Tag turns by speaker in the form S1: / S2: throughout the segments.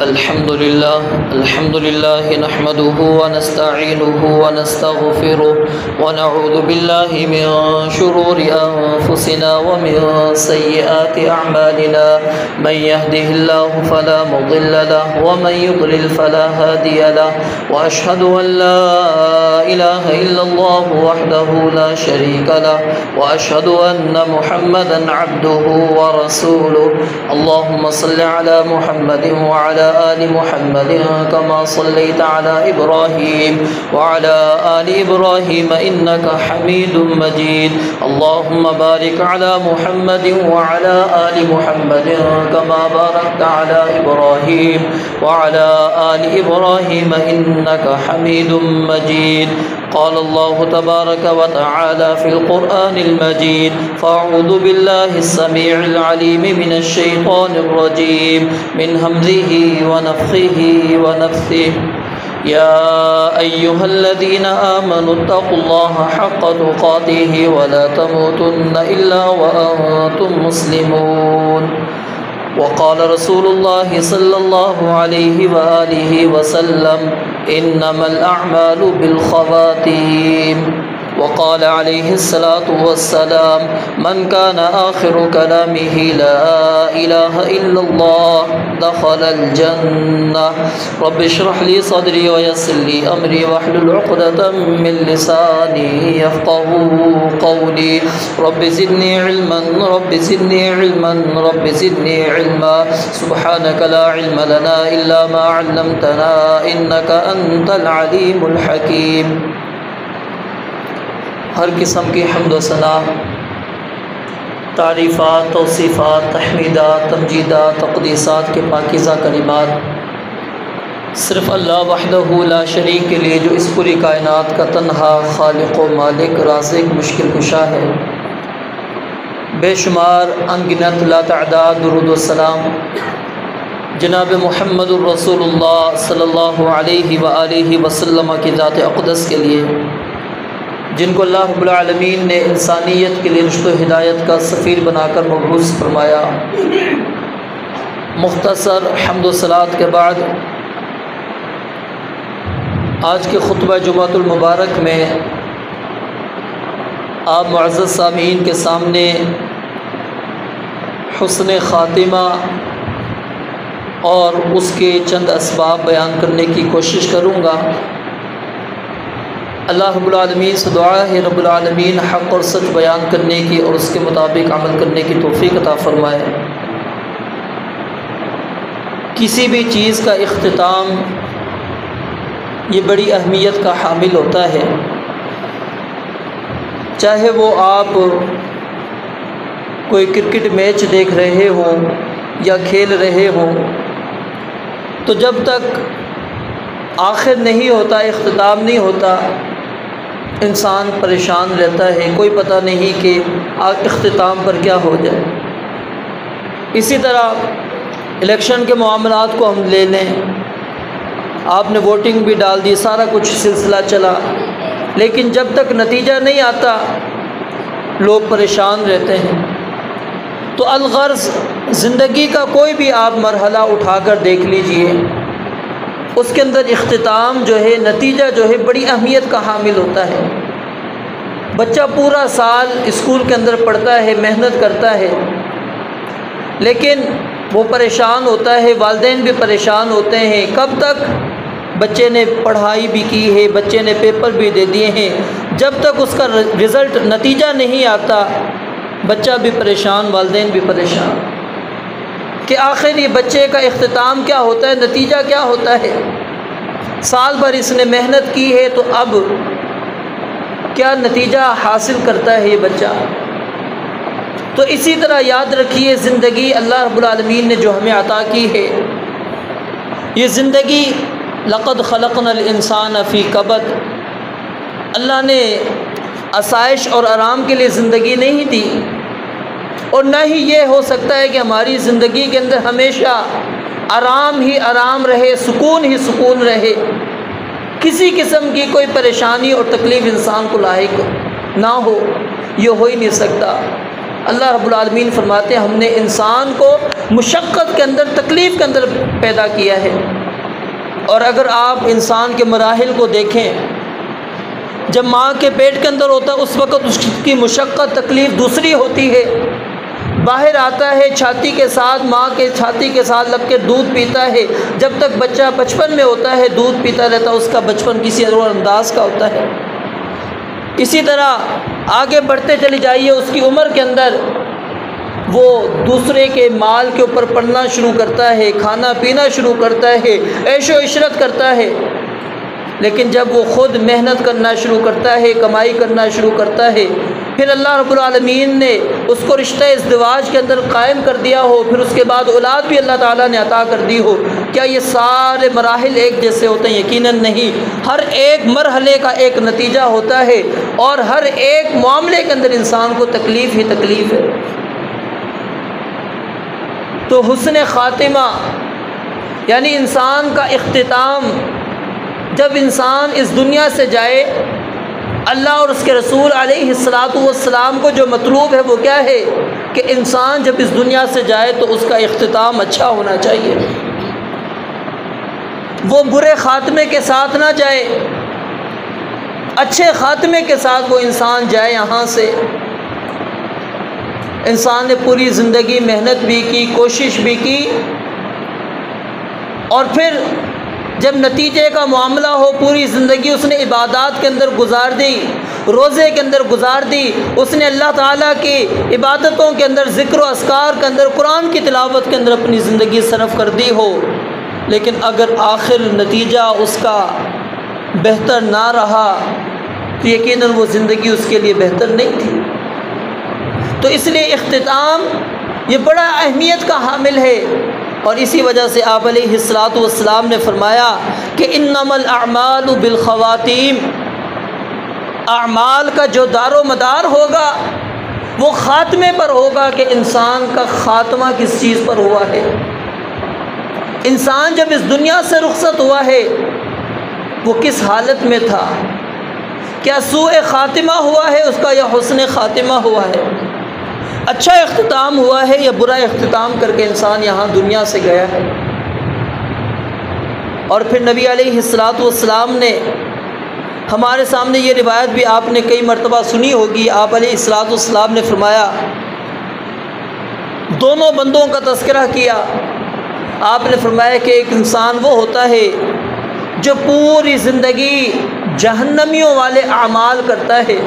S1: الحمد لله نحمده ونستعينه ونستغفره ونعوذ بالله من شرور أنفسنا ومن سيئات أعمالنا من يهده الله فلا مضل له ومن يضلل فلا هادي له وأشهد أن لا إله إلا الله وحده لا شريك له وأشهد أن محمدا عبده ورسوله اللهم صل على محمد وعلى آل محمد كما صليت على إبراهيم وعلى آل إبراهيم إنك حميد مجيد اللهم بارك على محمد وعلى آل محمد كما باركت على إبراهيم وعلى آل إبراهيم إنك حميد مجيد قال الله تبارك وتعالى في القرآن المجيد فأعوذ بالله السميع العليم من الشيطان الرجيم من همزه ونفخه ونفثه يا أيها الذين آمنوا اتقوا الله حق تقاته ولا تموتن إلا وأنتم مسلمون وقال رسول الله صلى الله عليه وآله وسلم إنما الأعمال بالخواتيم وقال عليه الصلاة والسلام من كان آخر كلامه لا إله إلا الله دخل الجنة رب اشرح لي صدري ويسر لي أمري واحلل عقدة من لساني يفقهوا قولي رب زدني علما رب زدني علما رب زدني علما سبحانك لا علم لنا إلا ما علمتنا إنك أنت العليم الحكيم ہر قسم کی حمد و ثنا، تعریفات، توصیفات، تحمیدات، تمجیدات، تقدیسات کے پاکیزہ کلمات صرف اللہ وحدہ لا شریک کے لیے جو اس پوری کائنات کا تنہا خالق و مالک، رازق، مشکل کشا ہے، بے شمار انگنت لا تعداد درود و سلام جناب محمد الرسول اللہ صلی اللہ علیہ وآلہ وسلم کی ذات اقدس کے لیے، جن کو اللہ رب العالمین نے انسانیت کے لیے رشد و ہدایت کا سفیر بنا کر مبعوث فرمایا۔ مختصر حمد و صلوات کے بعد آج کے خطبہ جمعۃ المبارک میں آپ معزز سامعین کے سامنے حسن خاتمہ اور اس کے چند اسباب بیان کرنے کی کوشش کروں گا۔ اللہ رب العالمین سے دعا ہے رب العالمین حق اور سچ بیان کرنے کی اور اس کے مطابق عمل کرنے کی توفیق عطا فرمائے۔ کسی بھی چیز کا اختتام یہ بڑی اہمیت کا حامل ہوتا ہے، چاہے وہ آپ کوئی کرکٹ میچ دیکھ رہے ہوں یا کھیل رہے ہوں، تو جب تک آخر نہیں ہوتا، اختتام نہیں ہوتا، انسان پریشان رہتا ہے، کوئی پتہ نہیں کہ اختتام پر کیا ہو جائے۔ اسی طرح الیکشن کے معاملات کو ہم لے لیں، آپ نے ووٹنگ بھی ڈال دی، سارا کچھ سلسلہ چلا، لیکن جب تک نتیجہ نہیں آتا لوگ پریشان رہتے ہیں۔ تو الغرض زندگی کا کوئی بھی آپ مرحلہ اٹھا کر دیکھ لیجئے، اس کے اندر اختتام جو ہے، نتیجہ جو ہے، بڑی اہمیت کا حامل ہوتا ہے۔ بچہ پورا سال اسکول کے اندر پڑھتا ہے، محنت کرتا ہے، لیکن وہ پریشان ہوتا ہے، والدین بھی پریشان ہوتے ہیں، کب تک؟ بچے نے پڑھائی بھی کی ہے، بچے نے پیپر بھی دے دیے ہیں، جب تک اس کا رزلٹ نتیجہ نہیں آتا بچہ بھی پریشان، والدین بھی پریشان کہ آخر یہ بچے کا اختتام کیا ہوتا ہے، نتیجہ کیا ہوتا ہے۔ سال بھر اس نے محنت کی ہے تو اب کیا نتیجہ حاصل کرتا ہے یہ بچہ۔ تو اسی طرح یاد رکھیے، زندگی اللہ رب العالمین نے جو ہمیں عطا کی ہے، یہ زندگی لقد خلقنا الانسان فی کبد، اللہ نے آسائش اور آرام کے لیے زندگی نہیں دی، اور نہ ہی یہ ہو سکتا ہے کہ ہماری زندگی کے اندر ہمیشہ آرام ہی آرام رہے، سکون ہی سکون رہے، کسی قسم کی کوئی پریشانی اور تکلیف انسان کو لاحق نہ ہو، یہ ہو ہی نہیں سکتا۔ اللہ رب العالمین فرماتے ہیں ہم نے انسان کو مشقت کے اندر، تکلیف کے اندر پیدا کیا ہے۔ اور اگر آپ انسان کے مراحل کو دیکھیں، جب ماں کے پیٹ کے اندر ہوتا ہے اس وقت اس کی مشقت، تکلیف دوسری ہوتی ہے۔ باہر آتا ہے چھاتی کے ساتھ، ماں کے چھاتی کے ساتھ لگ کے دودھ پیتا ہے، جب تک بچہ بچپن میں ہوتا ہے دودھ پیتا رہتا ہے، اس کا بچپن کسی اور انداز کا ہوتا ہے۔ اسی طرح آگے بڑھتے چلی جائیے، اس کی عمر کے اندر وہ دوسرے کے مال کے اوپر پڑنا شروع کرتا ہے، کھانا پینا شروع کرتا ہے، عیش و عشرت کرتا ہے۔ لیکن جب وہ خود محنت کرنا شروع کرتا ہے، کمائی کرنا شروع کرتا ہے، پھر اللہ رب العالمین نے اس کو رشتہ ازدواج کے اندر قائم کر دیا ہو، پھر اس کے بعد اولاد بھی اللہ تعالیٰ نے عطا کر دی ہو، کیا یہ سارے مراحل ایک جیسے ہوتے ہیں؟ یقیناً نہیں۔ ہر ایک مرحلے کا ایک نتیجہ ہوتا ہے، اور ہر ایک معاملے کے اندر انسان کو تکلیف ہی تکلیف ہے۔ تو حسن خاتمہ یعنی انسان کا اختتام، جب انسان اس دنیا سے جائے، اللہ اور اس کے رسول علیہ السلام کو جو مطلوب ہے وہ کیا ہے کہ انسان جب اس دنیا سے جائے تو اس کا اختتام اچھا ہونا چاہیے، وہ برے خاتمے کے ساتھ نہ جائے، اچھے خاتمے کے ساتھ وہ انسان جائے یہاں سے۔ انسان نے پوری زندگی محنت بھی کی، کوشش بھی کی، اور پھر جب نتیجے کا معاملہ ہو، پوری زندگی اس نے عبادات کے اندر گزار دی، روزے کے اندر گزار دی، اس نے اللہ تعالیٰ کی عبادتوں کے اندر، ذکر و اذکار کے اندر، قرآن کی تلاوت کے اندر اپنی زندگی صرف کر دی ہو، لیکن اگر آخر نتیجہ اس کا بہتر نہ رہا تو یقیناً وہ زندگی اس کے لیے بہتر نہیں تھی۔ تو اس لیے اختتام یہ بڑا اہمیت کا حامل ہے، اور اسی وجہ سے آپ علیہ السلام نے فرمایا کہ انما الاعمال بالخواتیم، اعمال کا جو دار و مدار ہوگا وہ خاتمے پر ہوگا کہ انسان کا خاتمہ کس چیز پر ہوا ہے۔ انسان جب اس دنیا سے رخصت ہوا ہے وہ کس حالت میں تھا؟ کیا سوء خاتمہ ہوا ہے اس کا یا حسن خاتمہ ہوا ہے؟ اچھا اختتام ہوا ہے یا برا اختتام کر کے انسان یہاں دنیا سے گیا ہے؟ اور پھر نبی علیہ السلام نے ہمارے سامنے یہ روایت بھی آپ نے کئی مرتبہ سنی ہوگی، آپ علیہ السلام نے فرمایا، دونوں بندوں کا تذکرہ کیا۔ آپ نے فرمایا کہ ایک انسان وہ ہوتا ہے جو پوری زندگی جہنمیوں والے اعمال کرتا ہے،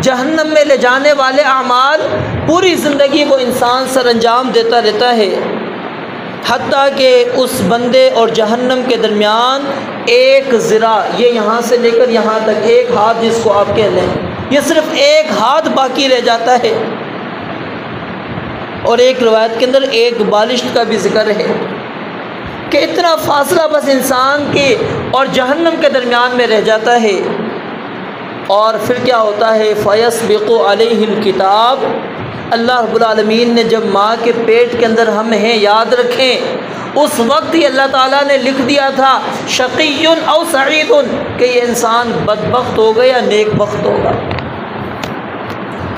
S1: جہنم میں لے جانے والے اعمال پوری زندگی وہ انسان سر انجام دیتا رہتا ہے، حتیٰ کہ اس بندے اور جہنم کے درمیان ایک ذراع، یہ یہاں سے لے کر یہاں تک ایک ہاتھ جس کو آپ کہہ لیں، یہ صرف ایک ہاتھ باقی رہ جاتا ہے۔ اور ایک روایت کے اندر ایک بالشت کا بھی ذکر ہے کہ اتنا فاصلہ بس انسان کے اور جہنم کے درمیان میں رہ جاتا ہے۔ اور پھر کیا ہوتا ہے؟ فَيَسْبِقُ عَلَيْهِ الْكِتَابُ، اللہ رب العالمین نے جب ماں کے پیٹ کے اندر ہم ہیں، یاد رکھیں اس وقت ہی اللہ تعالیٰ نے لکھ دیا تھا شقی او سعید، کہ یہ انسان بدبخت ہوگا یا نیک بخت ہوگا،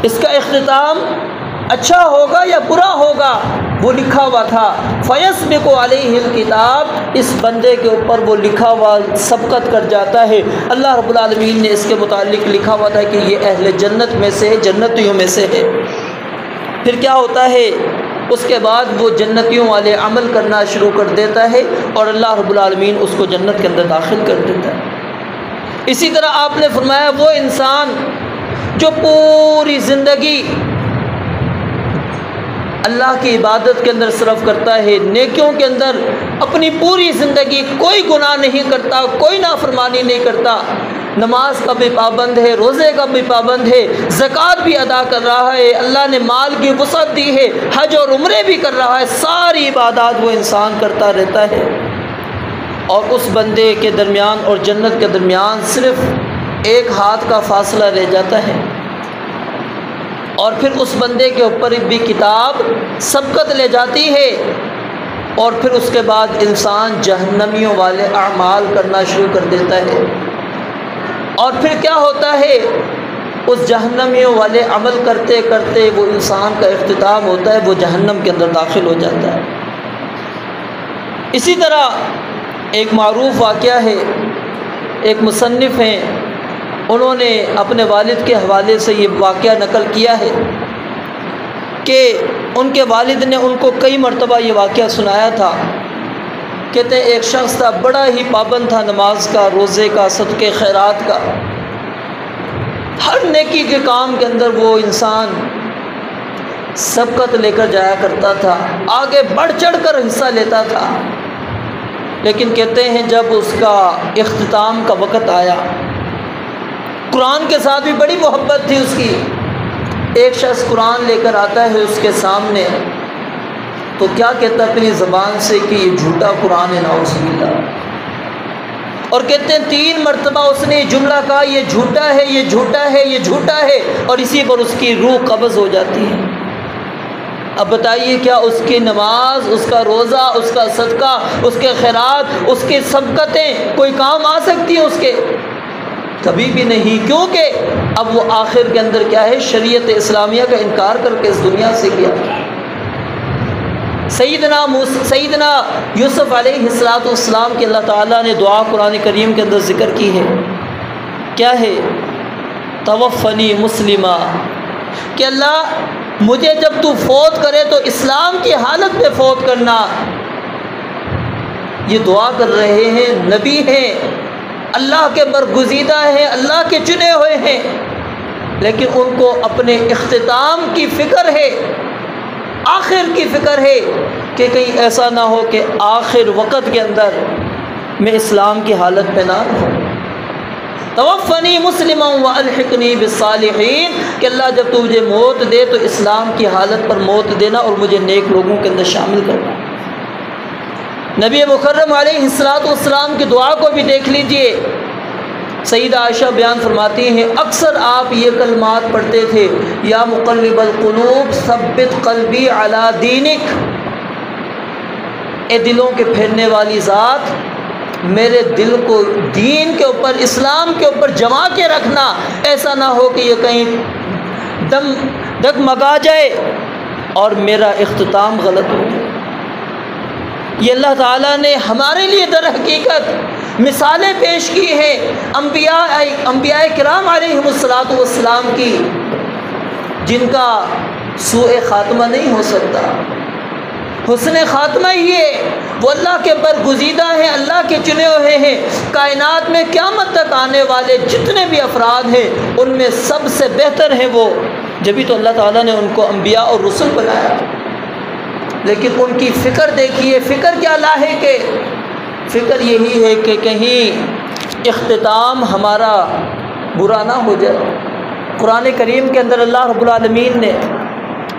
S1: اس کا اختتام اچھا ہوگا یا برا ہوگا، وہ لکھا ہوا تھا۔ فَيَسْبِقُ عَلَيْهِ الْكِتَابُ، اس بندے کے اوپر وہ لکھا ہوا سبقت کر جاتا ہے۔ اللہ رب العالمین نے اس کے متعلق لکھا ہوا تھا کہ یہ اہل جنت میں سے ہے، جنتیوں میں سے ہے۔ پھر کیا ہوتا ہے؟ اس کے بعد وہ جنتیوں والے عمل کرنا شروع کر دیتا ہے اور اللہ رب العالمین اس کو جنت کے اندر داخل کر دیتا ہے۔ اسی طرح آپ نے فرمایا وہ انسان جو پوری زندگی اللہ کی عبادت کے اندر صرف کرتا ہے، نیکیوں کے اندر اپنی پوری زندگی کوئی گناہ نہیں کرتا، کوئی نافرمانی نہیں کرتا، نماز کا بھی پابند ہے، روزے کا بھی پابند ہے، زکوٰۃ بھی ادا کر رہا ہے، اللہ نے مال کی وسعت دی ہے، حج اور عمرے بھی کر رہا ہے، ساری عبادات وہ انسان کرتا رہتا ہے، اور اس بندے کے درمیان اور جنت کے درمیان صرف ایک ہاتھ کا فاصلہ رہ جاتا ہے، اور پھر اس بندے کے اوپر بھی کتاب سبقت لے جاتی ہے، اور پھر اس کے بعد انسان جہنمیوں والے اعمال کرنا شروع کر دیتا ہے۔ اور پھر کیا ہوتا ہے اس جہنمیوں والے عمل کرتے کرتے وہ انسان کا اختتام ہوتا ہے، وہ جہنم کے اندر داخل ہو جاتا ہے۔ اسی طرح ایک معروف واقعہ ہے، ایک مصنف ہیں، انہوں نے اپنے والد کے حوالے سے یہ واقعہ نقل کیا ہے کہ ان کے والد نے ان کو کئی مرتبہ یہ واقعہ سنایا تھا۔ کہتے ہیں ایک شخص تھا، بڑا ہی پابند تھا نماز کا، روزے کا، صدقے خیرات کا، ہر نیکی کے کام کے اندر وہ انسان سبقت لے کر جایا کرتا تھا، آگے بڑھ چڑھ کر حصہ لیتا تھا۔ لیکن کہتے ہیں جب اس کا اختتام کا وقت آیا، قرآن کے ساتھ بھی بڑی محبت تھی اس کی، ایک شخص قرآن لے کر آتا ہے اس کے سامنے، تو کیا کہتا اپنی زبان سے کہ یہ جھوٹا قرآن ہے، نعوذ باللہ۔ اور کہتے ہیں 3 مرتبہ اس نے یہ جملہ کہا، یہ جھوٹا ہے، یہ جھوٹا ہے، یہ جھوٹا ہے، اور اسی پر اس کی روح قبض ہو جاتی ہے۔ اب بتائیے کیا اس کی نماز، اس کا روزہ، اس کا صدقہ، اس کے خیرات، اس کی سبقتیں کوئی کام آ سکتی ہیں اس کے؟ کبھی بھی نہیں، کیونکہ اب وہ آخر کے اندر کیا ہے، شریعت اسلامیہ کا انکار کر کے اس دنیا سے گیا۔ سیدنا یوسف علیہ السلام کی اللہ تعالیٰ نے دعا قرآن کریم کے اندر ذکر کی ہے، کیا ہے؟ توفنی مسلمہ، کہ اللہ مجھے جب تو فوت کرے تو اسلام کی حالت میں فوت کرنا۔ یہ دعا کر رہے ہیں، نبی ہیں، اللہ کے برگزیدہ ہیں، اللہ کے چنے ہوئے ہیں، لیکن ان کو اپنے اختتام کی فکر ہے، آخر کی فکر ہے کہ کہیں ایسا نہ ہو کہ آخر وقت کے اندر میں اسلام کی حالت میں نہ رہوں۔ توفنی مسلما والحقنی بالصالحین، کہ اللہ جب تو مجھے موت دے تو اسلام کی حالت پر موت دینا اور مجھے نیک لوگوں کے اندر شامل کرنا۔ نبی مکرم علیہ السلام کی دعا کو بھی دیکھ لیجئے، سیدہ عائشہ بیان فرماتی ہیں اکثر آپ یہ کلمات پڑھتے تھے، یا مقلب القلوب ثبت قلبی علی دینک، اے دلوں کے پھیرنے والی ذات میرے دل کو دین کے اوپر، اسلام کے اوپر جما کے رکھنا، ایسا نہ ہو کہ یہ کہیں ڈگمگا جائے اور میرا اختتام غلط ہو جائے۔ یہ اللہ تعالیٰ نے ہمارے لیے در حقیقت مثالیں پیش کی ہیں انبیاء کرام علیہم السلام کی، جن کا سوء خاتمہ نہیں ہو سکتا، حسن خاتمہ ہی ہے۔ وہ اللہ کے برگزیدہ ہیں، اللہ کے چنے ہوئے ہیں۔ کائنات میں قیامت تک آنے والے جتنے بھی افراد ہیں ان میں سب سے بہتر ہیں وہ، جبھی تو اللہ تعالیٰ نے ان کو انبیاء اور رسل بنایا۔ لیکن ان کی فکر دیکھیے، فکر کیا لاحق ہے؟ فکر یہی ہے کہ کہیں اختتام ہمارا برا نہ ہو جائے۔ قرآن کریم کے اندر اللہ رب العالمین نے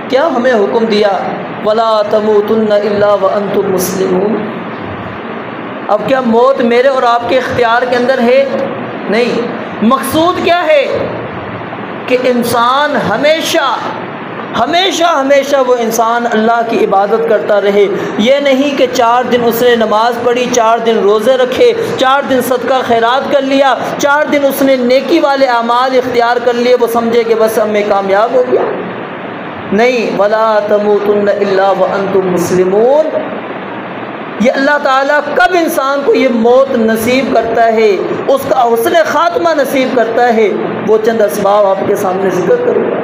S1: کیا ہمیں حکم دیا؟ وَلَا تَمُوتُنَّ إِلَّا وَأَنْتُمْ مُسْلِمُونَ۔ اب کیا موت میرے اور آپ کے اختیار کے اندر ہے؟ نہیں۔ مقصود کیا ہے؟ کہ انسان ہمیشہ وہ انسان اللہ کی عبادت کرتا رہے۔ یہ نہیں کہ 4 دن اس نے نماز پڑھی، 4 دن روزے رکھے، 4 دن صدقہ خیرات کر لیا، 4 دن اس نے نیکی والے اعمال اختیار کر لیے، وہ سمجھے کہ بس اب میں کامیاب ہو گیا۔ نہیں، وَلَا تَمُوتُنَّ إِلَّا وَأَنْتُمْ مُسْلِمُونَ۔ یہ اللہ تعالیٰ کب انسان کو یہ موت نصیب کرتا ہے، اس کا حسن خاتمہ نصیب کرتا ہے، وہ چند اسباب آپ کے سامنے ذکر کروں گا۔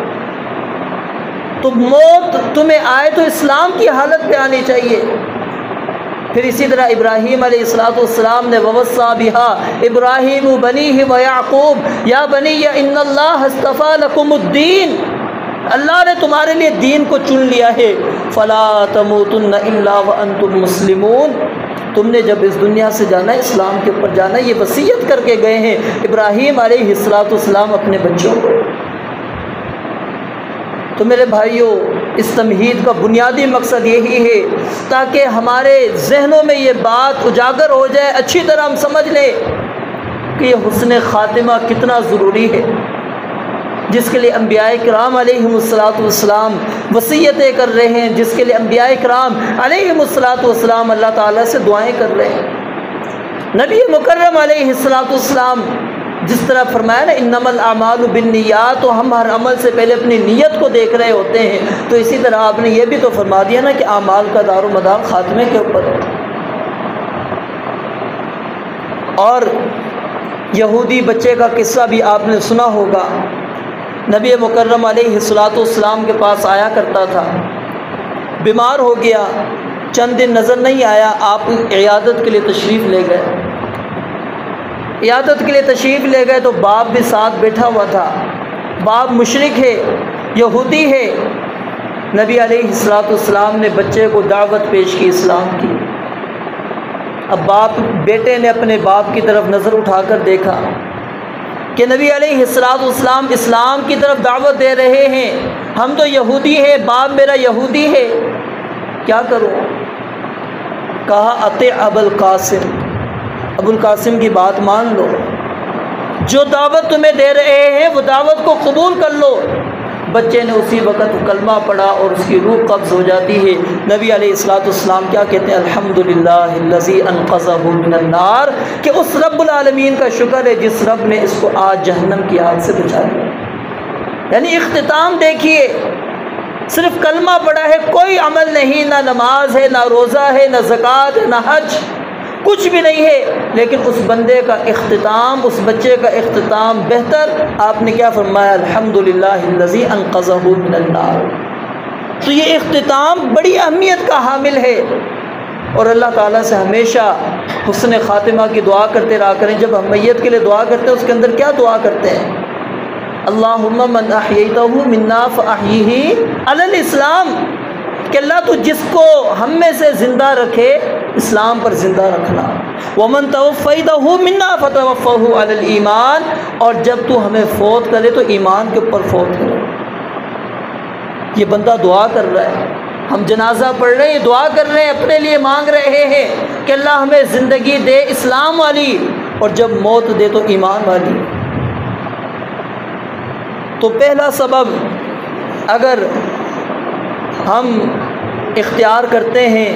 S1: تو موت تمہیں آئے تو اسلام کی حالت پہ آنی چاہیے۔ پھر اسی طرح ابراہیم علیہ السلام نے وَوَصَّىٰ بِهَا إِبْرَاهِيمُ بَنِيهِ وَيَعْقُوبُ يَا بَنِيَّ إِنَّ اللَّهَ اصْطَفَىٰ لَكُمُ الدِّينَ، اللہ نے تمہارے لیے دین کو چن لیا ہے۔ فَلَا تَمُوتُنَّ إِلَّا وَأَنْتُمْ مُسْلِمُونَ، تم نے جب اس دنیا سے جانا ہے اسلام کے اوپر جانا ہے، یہ وصیت کر کے گئے ہیں ابراہیم علیہ السلام اپنے بچوں کو۔ تو میرے بھائیوں، اس تمہید کا بنیادی مقصد یہی ہے تاکہ ہمارے ذہنوں میں یہ بات اجاگر ہو جائے، اچھی طرح ہم سمجھ لیں کہ یہ حسن خاتمہ کتنا ضروری ہے، جس کے لیے انبیاء کرام علیہم السلام وصیتیں کر رہے ہیں، جس کے لیے انبیاء کرام علیہم السلام اللہ تعالیٰ سے دعائیں کر رہے ہیں۔ نبی مکرم علیہ السلام جس طرح فرمایا نا انما الاعمال بالنیات، تو ہم ہر عمل سے پہلے اپنی نیت کو دیکھ رہے ہوتے ہیں، تو اسی طرح آپ نے یہ بھی تو فرما دیا نا کہ اعمال کا دار و مدار خاتمے کے اوپر ہے۔ اور یہودی بچے کا قصہ بھی آپ نے سنا ہوگا، نبی مکرم علیہ الصلوۃ والسلام کے پاس آیا کرتا تھا، بیمار ہو گیا، چند دن نظر نہیں آیا، آپ عیادت کے لیے تشریف لے گئے۔ عیادت کے لیے تشریف لے گئے تو باپ بھی ساتھ بیٹھا ہوا تھا، باپ مشرک ہے، یہودی ہے۔ نبی علیہ الصلوۃ والسلام نے بچے کو دعوت پیش کی اسلام کی۔ اب بیٹے نے اپنے باپ کی طرف نظر اٹھا کر دیکھا کہ نبی علیہ الصلوۃ والسلام اسلام کی طرف دعوت دے رہے ہیں، ہم تو یہودی ہیں، باپ میرا یہودی ہے، کیا کروں؟ کہا اطیع ابا القاسم، ابو القاسم کی بات مان لو، جو دعوت تمہیں دے رہے ہیں وہ دعوت کو قبول کر لو۔ بچے نے اسی وقت کلمہ پڑھا اور اس کی روح قبض ہو جاتی ہے۔ نبی علیہ الصلوۃ والسلام کیا کہتے ہیں؟ الحمدللہ الذی انقذہ من النار، کہ اس رب العالمین کا شکر ہے جس رب نے اس کو آج جہنم کی آگ سے بچا لیا۔ یعنی اختتام دیکھیے، صرف کلمہ پڑھا ہے، کوئی عمل نہیں، نہ نماز ہے، نہ روزہ ہے، نہ زکوٰۃ ہے، نہ حج، کچھ بھی نہیں ہے، لیکن اس بندے کا اختتام، اس بچے کا اختتام بہتر۔ آپ نے کیا فرمایا؟ الحمدللہ الذی انقذہ من النار۔ تو یہ اختتام بڑی اہمیت کا حامل ہے، اور اللہ تعالیٰ سے ہمیشہ حسن خاتمہ کی دعا کرتے رہا کریں۔ جب ہم میت کے لیے دعا کرتے ہیں اس کے اندر کیا دعا کرتے ہیں؟ اللہم من احییتہ منا فاحیہ علی الاسلام، کہ اللہ تو جس کو ہم میں سے زندہ رکھے اسلام پر زندہ رکھنا۔ ومن توفیتہ منا فتوفہ علی الایمان، اور جب تو ہمیں فوت کرے تو ایمان کے اوپر فوت کرے۔ یہ بندہ دعا کر رہا ہے، ہم جنازہ پڑھ رہے ہیں، دعا کر رہے ہیں، اپنے لیے مانگ رہے ہیں کہ اللہ ہمیں زندگی دے اسلام والی، اور جب موت دے تو ایمان والی۔ تو پہلا سبب اگر ہم اختیار کرتے ہیں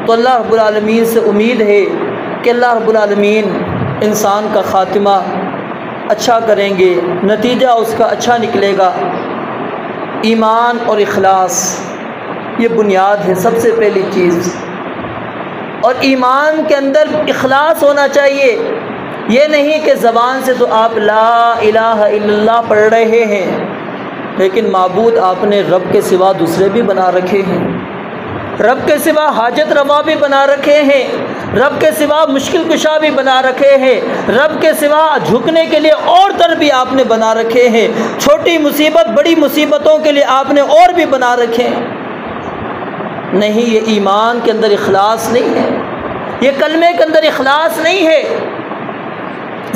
S1: تو اللہ رب العالمین سے امید ہے کہ اللہ رب العالمین انسان کا خاتمہ اچھا کریں گے، نتیجہ اس کا اچھا نکلے گا۔ ایمان اور اخلاص یہ بنیاد ہے، سب سے پہلی چیز، اور ایمان کے اندر اخلاص ہونا چاہیے۔ یہ نہیں کہ زبان سے تو آپ لا الہ الا اللہ پڑھ رہے ہیں، لیکن معبود آپ نے رب کے سوا دوسرے بھی بنا رکھے ہیں، رب کے سوا حاجت روا بھی بنا رکھے ہیں، رب کے سوا مشکل کشا بھی بنا رکھے ہیں، رب کے سوا جھکنے کے لیے اور در بھی آپ نے بنا رکھے ہیں، چھوٹی مصیبت بڑی مصیبتوں کے لیے آپ نے اور بھی بنا رکھے ہیں۔ نہیں، یہ ایمان کے اندر اخلاص نہیں ہے، یہ کلمے کے اندر اخلاص نہیں ہے۔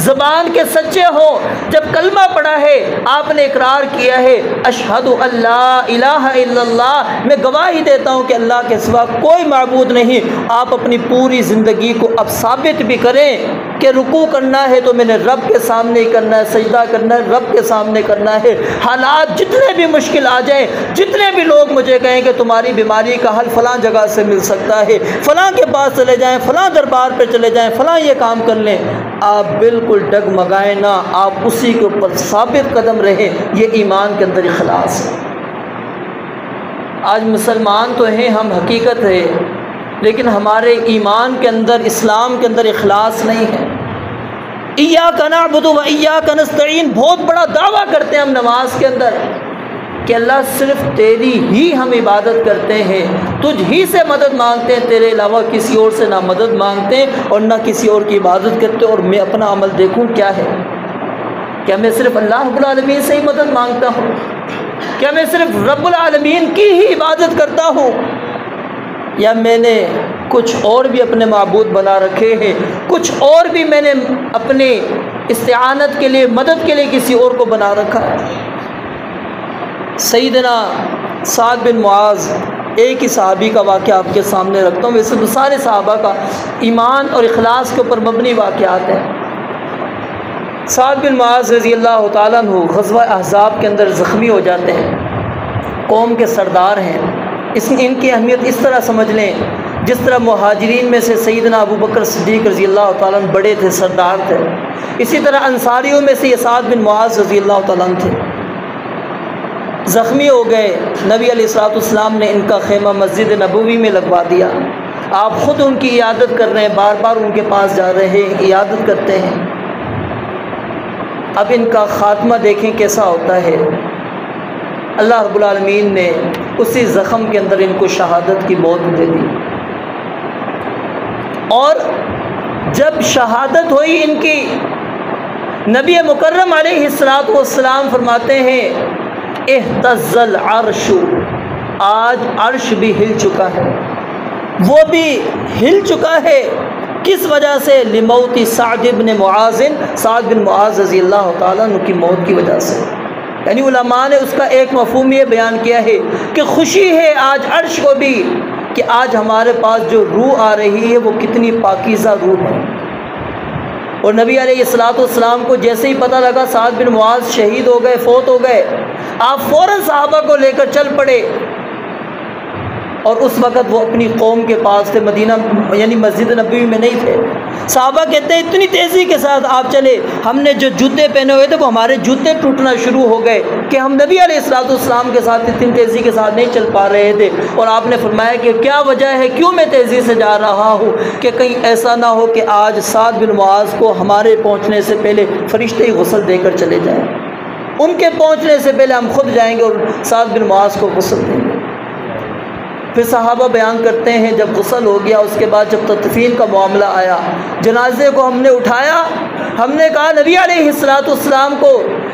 S1: زبان کے سچے ہو، جب کلمہ پڑھا ہے آپ نے اقرار کیا ہے اشہد ان لا الہ الا اللہ، میں گواہی دیتا ہوں کہ اللہ کے سوا کوئی معبود نہیں، آپ اپنی پوری زندگی کو اب ثابت بھی کریں کہ رکوع کرنا ہے تو میں نے رب کے سامنے ہی کرنا ہے، سجدہ کرنا ہے رب کے سامنے کرنا ہے، حالات جتنے بھی مشکل آ جائیں، جتنے بھی لوگ مجھے کہیں کہ تمہاری بیماری کا حل فلاں جگہ سے مل سکتا ہے، فلاں کے پاس چلے جائیں، فلاں دربار پہ چلے جائیں، فلاں یہ کام کر لیں، آپ بالکل ڈگمگائیں نہ، آپ اسی کے اوپر ثابت قدم رہیں۔ یہ ایمان کے اندر اخلاص ہے۔ آج مسلمان تو ہیں ہم، حقیقت ہے، لیکن ہمارے ایمان کے اندر، اسلام کے اندر اخلاص نہیں ہے۔ ایاک نعبد و ایاک نستعین، بہت بڑا دعویٰ کرتے ہیں ہم نماز کے اندر کہ اللہ صرف تیری ہی ہم عبادت کرتے ہیں، تجھ ہی سے مدد مانگتے ہیں، تیرے علاوہ کسی اور سے نہ مدد مانگتے ہیں اور نہ کسی اور کی عبادت کرتے، اور میں اپنا عمل دیکھوں کیا ہے؟ کیا میں صرف اللہ رب العالمین سے ہی مدد مانگتا ہوں؟ کیا میں صرف رب العالمین کی ہی عبادت کرتا ہوں، یا میں نے کچھ اور بھی اپنے معبود بنا رکھے ہیں، کچھ اور بھی میں نے اپنے استعانت کے لیے، مدد کے لیے کسی اور کو بنا رکھا ہے؟ سیدنا سعد بن معاذ، ایک ہی صحابی کا واقعہ آپ کے سامنے رکھتا ہوں، ویسے تو سارے صحابہ کا ایمان اور اخلاص کے اوپر مبنی واقعات ہیں۔ سعد بن معاذ رضی اللہ تعالیٰ عنہ غزوہ احزاب کے اندر زخمی ہو جاتے ہیں، قوم کے سردار ہیں۔ ان کی اہمیت اس طرح سمجھ لیں، جس طرح مہاجرین میں سے سیدنا ابو بکر صدیق رضی اللہ تعالیٰ عنہ بڑے تھے، سردار تھے، اسی طرح انصاریوں میں سے یہ سعد بن معاذ رضی اللہ تعالیٰ عنہ تھے۔ زخمی ہو گئے، نبی علیہ الصلوۃ والسلام نے ان کا خیمہ مسجد نبوی میں لگوا دیا۔ آپ خود ان کی عیادت کر رہے ہیں، بار بار ان کے پاس جا رہے ہیں، عیادت کرتے ہیں۔ اب ان کا خاتمہ دیکھیں کیسا ہوتا ہے۔ اللہ رب العالمین نے اسی زخم کے اندر ان کو شہادت کی موت دے دی، اور جب شہادت ہوئی ان کی، نبی مکرم علیہ الصلوۃ والسلام فرماتے ہیں اہتز العرش، آج عرش بھی ہل چکا ہے، وہ بھی ہل چکا ہے۔ کس وجہ سے؟ لموت سعد بن معاذ، سعد بن معاذ رضی اللہ تعالیٰ عنہ کی موت کی وجہ سے۔ یعنی علماء نے اس کا ایک مفہوم یہ بیان کیا ہے کہ خوشی ہے آج عرش کو بھی کہ آج ہمارے پاس جو روح آ رہی ہے وہ کتنی پاکیزہ روح ہے۔ اور نبی علیہ الصلوۃ والسلام کو جیسے ہی پتہ لگا سعد بن معاذ شہید ہو گئے، فوت ہو گئے، آپ فوراً صحابہ کو لے کر چل پڑے، اور اس وقت وہ اپنی قوم کے پاس تھے، مدینہ یعنی مسجد نبوی میں نہیں تھے۔ صحابہ کہتے ہیں اتنی تیزی کے ساتھ آپ چلے، ہم نے جو جوتے پہنے ہوئے تھے وہ ہمارے جوتے ٹوٹنا شروع ہو گئے کہ ہم نبی علیہ الصلوۃ والسلام کے ساتھ اتنی تیزی کے ساتھ نہیں چل پا رہے تھے۔ اور آپ نے فرمایا کہ کیا وجہ ہے، کیوں میں تیزی سے جا رہا ہوں، کہ کہیں ایسا نہ ہو کہ آج سعد بن معاذ کو ہمارے پہنچنے سے پہلے فرشتے ہی غسل دے کر چلے جائیں، ان کے پہنچنے سے پہلے ہم خود جائیں گے اور سعد بن معاذ کو غسل دیں گے۔ پھر صحابہ بیان کرتے ہیں جب غسل ہو گیا، اس کے بعد جب تدفین کا معاملہ آیا، جنازے کو ہم نے اٹھایا، ہم نے کہا نبی علیہ الصلوۃ والسلام کو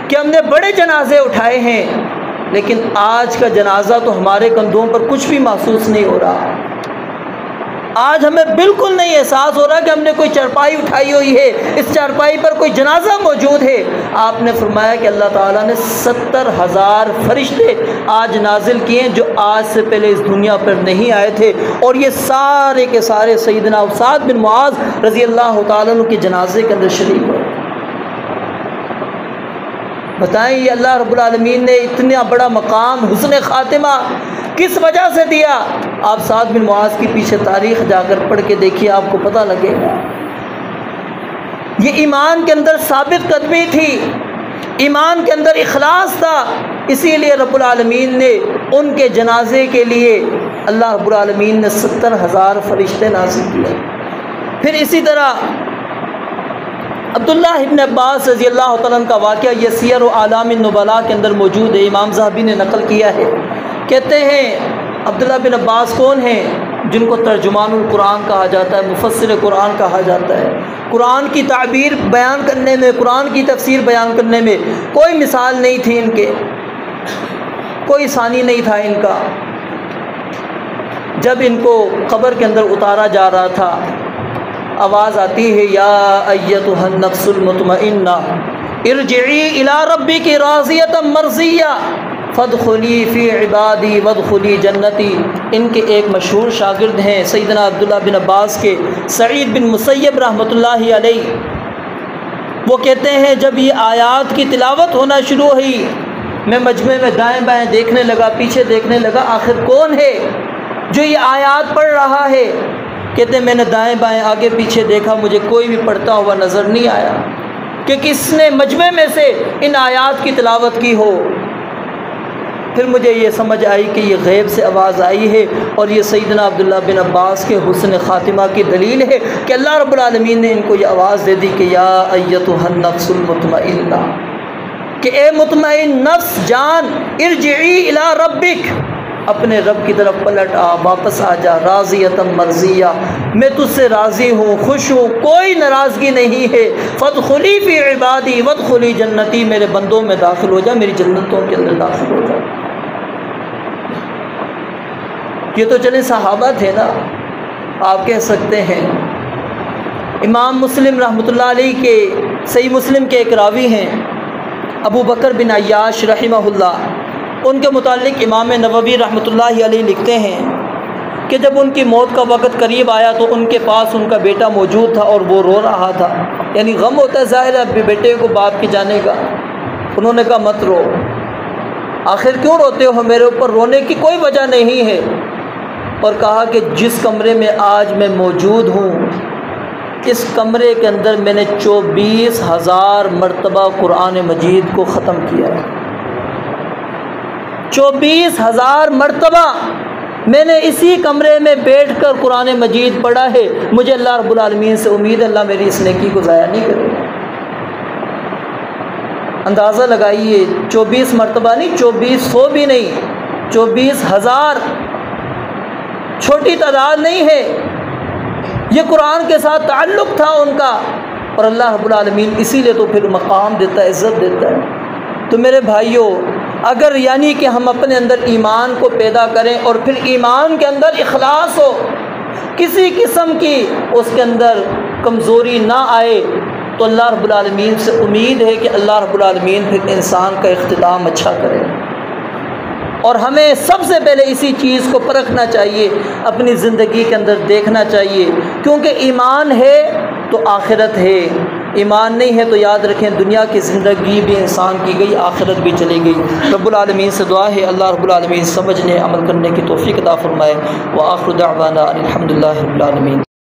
S1: کہ ہم نے بڑے جنازے اٹھائے ہیں، لیکن آج کا جنازہ تو ہمارے کندھوں پر کچھ بھی محسوس نہیں ہو رہا، آج ہمیں بالکل نہیں احساس ہو رہا کہ ہم نے کوئی چارپائی اٹھائی ہوئی ہے، اس چارپائی پر کوئی جنازہ موجود ہے۔ آپ نے فرمایا کہ اللہ تعالیٰ نے 70,000 فرشتے آج نازل کیے جو آج سے پہلے اس دنیا پر نہیں آئے تھے، اور یہ سارے کے سارے سیدنا سعد بن معاذ رضی اللہ تعالیٰ عنہ کے جنازے کے اندر شریک ہوئے۔ بتائیں یہ اللہ رب العالمین نے اتنا بڑا مقام، حسن خاتمہ کس وجہ سے دیا؟ آپ سعد بن معاذ کی پیچھے تاریخ جا کر پڑھ کے دیکھیے، آپ کو پتہ لگے گا۔ یہ ایمان کے اندر ثابت قدمی تھی، ایمان کے اندر اخلاص تھا، اسی لیے رب العالمین نے ان کے جنازے کے لیے اللہ رب العالمین نے 70,000 فرشتے نازل کیے۔ پھر اسی طرح عبداللہ ابن عباس رضی اللہ تعالیٰ عنہ کا واقعہ یہ سیر و اعلام النبلاء کے اندر موجود ہے، امام ذہبی نے نقل کیا ہے۔ کہتے ہیں عبداللہ بن عباس کون ہیں؟ جن کو ترجمان القرآن کہا جاتا ہے، مفسر قرآن کہا جاتا ہے۔ قرآن کی تعبیر بیان کرنے میں، قرآن کی تفسیر بیان کرنے میں کوئی مثال نہیں تھی ان کے، کوئی ثانی نہیں تھا ان کا۔ جب ان کو قبر کے اندر اتارا جا رہا تھا، آواز آتی ہے یا ایتھا النفس المطمئنہ ارجعی الی ربک راضیۃ مرضیہ فادخلی فی عبادی وادخلی جنتی۔ ان کے ایک مشہور شاگرد ہیں سیدنا عبداللہ بن عباس کے، سعید بن مسیب رحمۃ اللہ علیہ، وہ کہتے ہیں جب یہ آیات کی تلاوت ہونا شروع ہوئی، میں مجمع میں دائیں بائیں دیکھنے لگا، پیچھے دیکھنے لگا، آخر کون ہے جو یہ آیات پڑھ رہا ہے؟ کہتے ہیں میں نے دائیں بائیں آگے پیچھے دیکھا، مجھے کوئی بھی پڑھتا ہوا نظر نہیں آیا کہ کس نے مجمع میں سے ان آیات کی تلاوت کی ہو۔ پھر مجھے یہ سمجھ آئی کہ یہ غیب سے آواز آئی ہے، اور یہ سیدنا عبداللہ بن عباس کے حسن خاتمہ کی دلیل ہے کہ اللہ رب العالمین نے ان کو یہ آواز دے دی کہ یا ایتھا النفس المطمئنہ، کہ اے مطمئن نفس جان، ارجعی الی ربک، اپنے رب کی طرف پلٹ آ، واپس آ جا، راضیۃ مرضیہ، میں تجھ سے راضی ہوں، خوش ہوں، کوئی ناراضگی نہیں ہے، فادخلی فی عبادی وادخلی جنتی، میرے بندوں میں داخل ہو جا، میری جنتوں کے اندر داخل ہو جا۔ یہ تو چلے صحابہ تھے نا، آپ کہہ سکتے ہیں امام مسلم رحمۃ اللہ علیہ کے صحیح مسلم کے ایک راوی ہیں ابو بکر بن عیاش رحمہ اللہ، ان کے متعلق امام نووی رحمۃ اللہ علیہ لکھتے ہیں کہ جب ان کی موت کا وقت قریب آیا تو ان کے پاس ان کا بیٹا موجود تھا اور وہ رو رہا تھا، یعنی غم ہوتا ہے ظاہر ہے اپنے بیٹے کو باپ کے جانے کا۔ انہوں نے کہا مت رو، آخر کیوں روتے ہو، میرے اوپر رونے کی کوئی وجہ نہیں ہے۔ اور کہا کہ جس کمرے میں آج میں موجود ہوں اس کمرے کے اندر میں نے 24,000 مرتبہ قرآن مجید کو ختم کیا ہے۔ 24,000 مرتبہ میں نے اسی کمرے میں بیٹھ کر قرآن مجید پڑھا ہے۔ مجھے اللہ رب العالمین سے امید ہے اللہ میری اس نیکی کو ضائع نہیں کرے گا۔ اندازہ لگائیے، 24 مرتبہ نہیں، 2400 بھی نہیں، 24,000 چھوٹی تعداد نہیں ہے۔ یہ قرآن کے ساتھ تعلق تھا ان کا، اور اللہ رب العالمین اسی لیے تو پھر مقام دیتا ہے، عزت دیتا ہے۔ تو میرے بھائیوں، اگر یعنی کہ ہم اپنے اندر ایمان کو پیدا کریں اور پھر ایمان کے اندر اخلاص ہو، کسی قسم کی اس کے اندر کمزوری نہ آئے، تو اللہ رب العالمین سے امید ہے کہ اللہ رب العالمین پھر انسان کا اختتام اچھا کرے۔ اور ہمیں سب سے پہلے اسی چیز کو پرکھنا چاہیے، اپنی زندگی کے اندر دیکھنا چاہیے، کیونکہ ایمان ہے تو آخرت ہے، ایمان نہیں ہے تو یاد رکھیں دنیا کی زندگی بھی انسان کی گئی، آخرت بھی چلی گئی۔ رب العالمین سے دعا ہے اللہ رب العالمین سمجھنے عمل کرنے کی توفیق عطا فرمائے۔ وآخر دعوانا الحمدللہ رب العالمین۔